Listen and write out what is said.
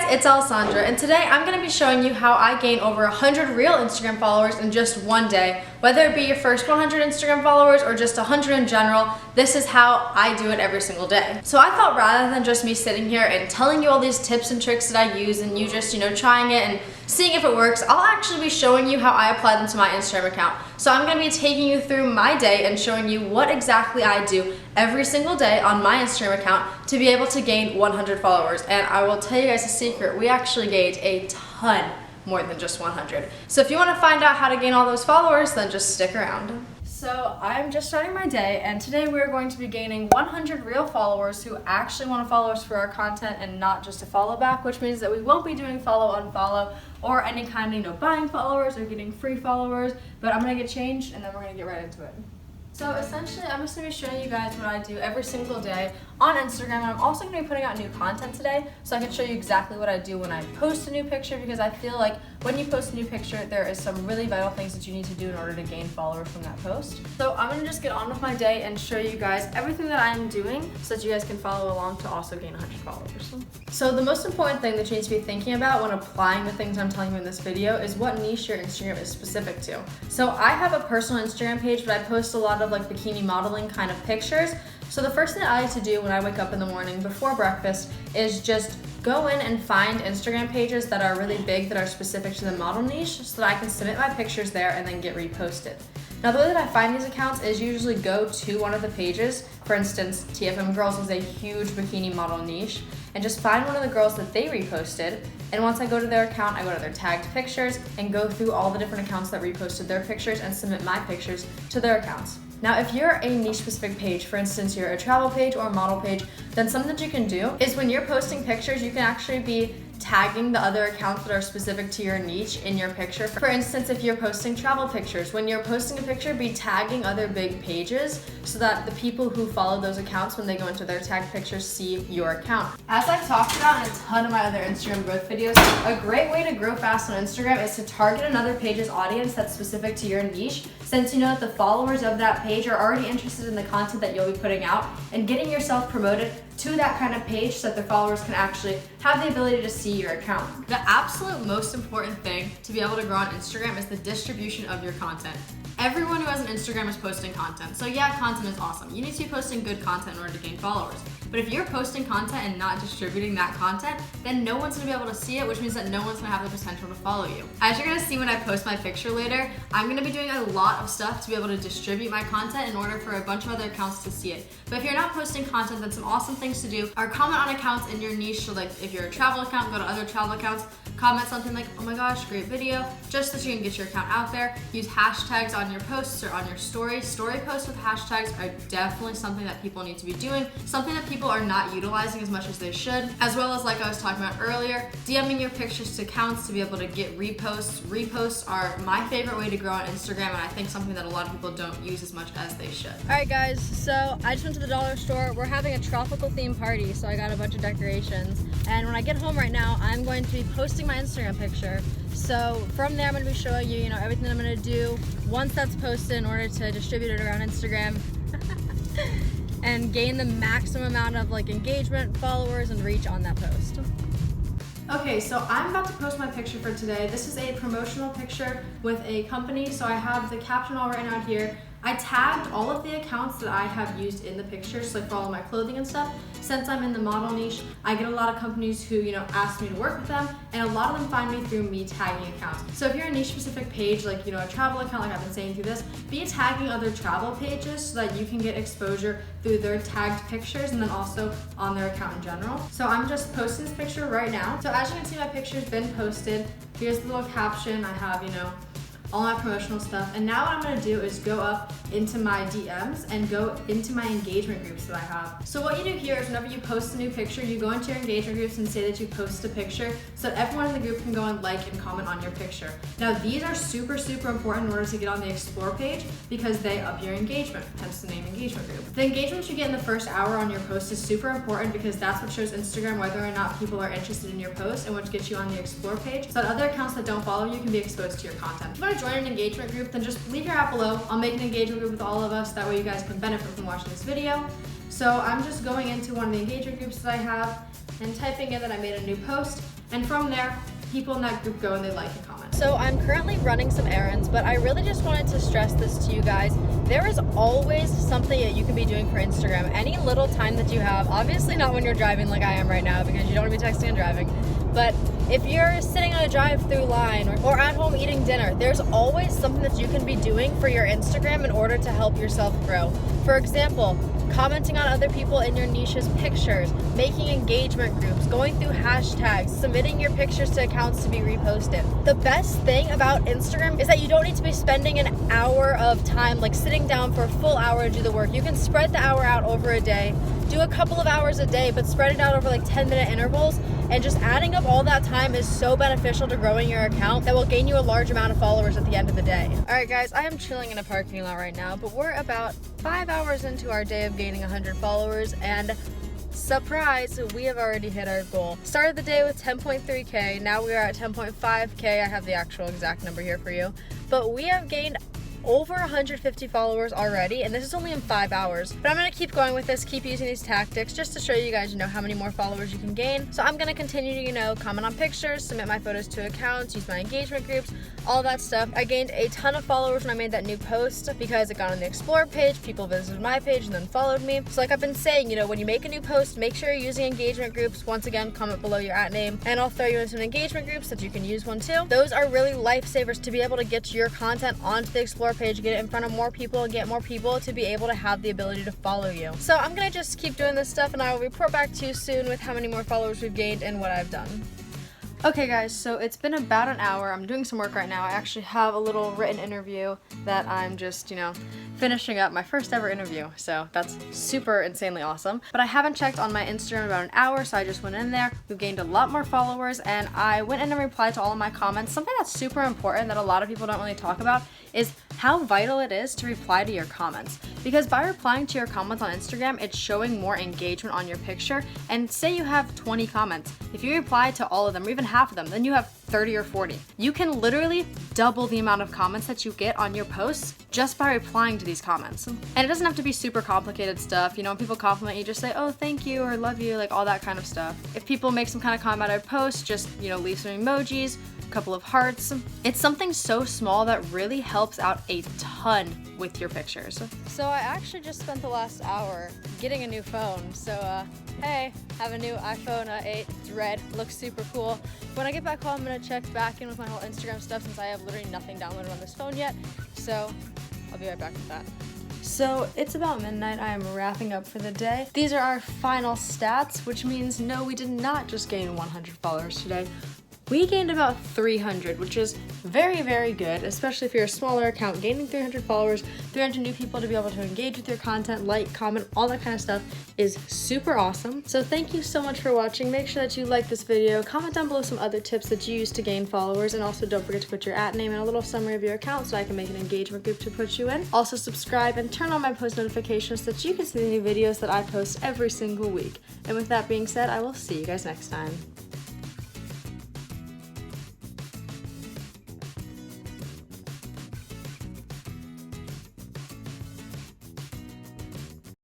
it's Alessandra, and today I'm going to be showing you how I gain over 100 real Instagram followers in just one day. Whether it be your first 100 Instagram followers or just 100 in general, this is how I do it every single day. So I thought rather than just me sitting here and telling you all these tips and tricks that I use and you just, trying it and seeing if it works, I'll actually be showing you how I apply them to my Instagram account. So I'm going to be taking you through my day and showing you what exactly I do every single day on my Instagram account to be able to gain 100 followers. And I will tell you guys a secret, we actually gained a ton more than just 100. So if you want to find out how to gain all those followers, then just stick around. So I'm just starting my day, and today we're going to be gaining 100 real followers who actually want to follow us for our content and not just a follow back, which means that we won't be doing follow unfollow or any kind of buying followers or getting free followers, but I'm going to get changed and then we're going to get right into it. So essentially, I'm just going to be showing you guys what I do every single day on Instagram, and I'm also going to be putting out new content today so I can show you exactly what I do when I post a new picture, because I feel like when you post a new picture, there is some really vital things that you need to do in order to gain followers from that post. So I'm going to just get on with my day and show you guys everything that I'm doing so that you guys can follow along to also gain 100 followers. So the most important thing that you need to be thinking about when applying the things I'm telling you in this video is what niche your Instagram is specific to. So I have a personal Instagram page, but I post a lot of bikini modeling kind of pictures. So the first thing that I like to do when I wake up in the morning before breakfast is just go in and find Instagram pages that are really big, that are specific to the model niche, so that I can submit my pictures there and then get reposted. Now the way that I find these accounts is usually go to one of the pages. For instance, TFM Girls is a huge bikini model niche, and just find one of the girls that they reposted, and once I go to their account, I go to their tagged pictures and go through all the different accounts that reposted their pictures and submit my pictures to their accounts. Now, if you're a niche specific page, for instance, you're a travel page or a model page, then something that you can do is when you're posting pictures, you can actually be tagging the other accounts that are specific to your niche in your picture. For instance, if you're posting travel pictures, when you're posting a picture, be tagging other big pages so that the people who follow those accounts, when they go into their tagged pictures, see your account. As I've talked about in a ton of my other Instagram growth videos, a great way to grow fast on Instagram is to target another page's audience that's specific to your niche, since you know that the followers of that page are already interested in the content that you'll be putting out, and getting yourself promoted to that kind of page so that their followers can actually have the ability to see your account. The absolute most important thing to be able to grow on Instagram is the distribution of your content. Everyone who has an Instagram is posting content. So yeah, content is awesome. You need to be posting good content in order to gain followers. But if you're posting content and not distributing that content, then no one's gonna be able to see it, which means that no one's gonna have the potential to follow you. As you're gonna see when I post my picture later, I'm gonna be doing a lot of stuff to be able to distribute my content in order for a bunch of other accounts to see it. But if you're not posting content, then some awesome things to do are comment on accounts in your niche. So if you're a travel account, go to other travel accounts, comment something like, oh my gosh, great video, just so you can get your account out there. Use hashtags on your posts or on your stories. Story posts with hashtags are definitely something that people need to be doing, something that people are not utilizing as much as they should, as well as, like I was talking about earlier, DMing your pictures to accounts to be able to get reposts. Reposts are my favorite way to grow on Instagram, and I think something that a lot of people don't use as much as they should. All right guys, so I just went to the dollar store. We're having a tropical theme party, so I got a bunch of decorations, and when I get home right now, I'm going to be posting my Instagram picture. So from there, I'm going to be showing you, everything I'm going to do once that's posted in order to distribute it around Instagram and gain the maximum amount of engagement, followers, and reach on that post. Okay, so I'm about to post my picture for today. This is a promotional picture with a company, so I have the caption all written out here. I tagged all of the accounts that I have used in the pictures, so for all of my clothing and stuff. Since I'm in the model niche, I get a lot of companies who, ask me to work with them, and a lot of them find me through me tagging accounts. So if you're a niche specific page, a travel account, like I've been saying through this, be tagging other travel pages so that you can get exposure through their tagged pictures and then also on their account in general. So I'm just posting this picture right now. So as you can see, my picture's been posted. Here's the little caption. I have, all my promotional stuff. And now what I'm gonna do is go up into my DMs and go into my engagement groups that I have. So what you do here is whenever you post a new picture, you go into your engagement groups and say that you post a picture so that everyone in the group can go and like and comment on your picture. Now these are super, super important in order to get on the explore page because they up your engagement, hence the name engagement group. The engagement you get in the first hour on your post is super important because that's what shows Instagram whether or not people are interested in your post and what gets you on the explore page so that other accounts that don't follow you can be exposed to your content. If you want to join an engagement group, then just leave your app below. I'll make an engagement group with all of us. That way you guys can benefit from watching this video. So I'm just going into one of the engagement groups that I have and typing in that I made a new post, and from there, people in that group go and they like and comment. So I'm currently running some errands, but I really just wanted to stress this to you guys. There is always something that you can be doing for Instagram. Any little time that you have, obviously not when you're driving like I am right now because you don't want to be texting and driving, but if you're sitting on a drive-through line or at home eating dinner, there's always something that you can be doing for your Instagram in order to help yourself grow. For example, commenting on other people in your niche's pictures, making engagement groups, going through hashtags, submitting your pictures to accounts to be reposted. The best thing about Instagram is that you don't need to be spending an hour of time, like sitting down for a full hour to do the work. You can spread the hour out over a day, do a couple of hours a day, but spread it out over like 10-minute intervals. And just adding up all that time is so beneficial to growing your account that will gain you a large amount of followers at the end of the day. All right, guys, I am chilling in a parking lot right now, but we're about 5 hours into our day of gaining 100 followers, and surprise, we have already hit our goal. Started the day with 10.3K, now we are at 10.5K. I have the actual exact number here for you, but we have gained over 150 followers already, and this is only in 5 hours. But I'm gonna keep going with this, keep using these tactics just to show you guys, how many more followers you can gain. So I'm gonna continue to, comment on pictures, submit my photos to accounts, use my engagement groups, all that stuff. I gained a ton of followers when I made that new post because it got on the Explore page, people visited my page and then followed me. So like I've been saying, when you make a new post, make sure you're using engagement groups. Once again, comment below your @name, and I'll throw you into an engagement group so that you can use one too. Those are really lifesavers to be able to get your content onto the Explore page, get it in front of more people, and get more people to be able to have the ability to follow you. So I'm gonna just keep doing this stuff, and I will report back to you soon with how many more followers we've gained and what I've done. Okay guys, so it's been about an hour. I'm doing some work right now. I actually have a little written interview that I'm just, finishing up, my first ever interview. So that's super insanely awesome. But I haven't checked on my Instagram in about an hour, so I just went in there. We've gained a lot more followers, and I went in and replied to all of my comments. Something that's super important that a lot of people don't really talk about is how vital it is to reply to your comments. Because by replying to your comments on Instagram, it's showing more engagement on your picture. And say you have 20 comments. If you reply to all of them, or even half of them, then you have 30 or 40. You can literally double the amount of comments that you get on your posts just by replying to these comments. And it doesn't have to be super complicated stuff. When people compliment you, just say, oh, thank you, or love you, like all that kind of stuff. If people make some kind of comment on a post, just, leave some emojis, a couple of hearts. It's something so small that really helps out a ton with your pictures. So I actually just spent the last hour getting a new phone. So hey, have a new iPhone 8, it's red, looks super cool. When I get back home, I'm gonna check back in with my whole Instagram stuff since I have literally nothing downloaded on this phone yet. So I'll be right back with that. So it's about midnight, I am wrapping up for the day. These are our final stats, which means no, we did not just gain 100 followers today. We gained about 300, which is very, very good, especially if you're a smaller account. Gaining 300 followers, 300 new people to be able to engage with your content, like, comment, all that kind of stuff is super awesome. So thank you so much for watching. Make sure that you like this video, comment down below some other tips that you use to gain followers, and also don't forget to put your @name and a little summary of your account so I can make an engagement group to put you in. Also subscribe and turn on my post notifications so that you can see the new videos that I post every single week. And with that being said, I will see you guys next time.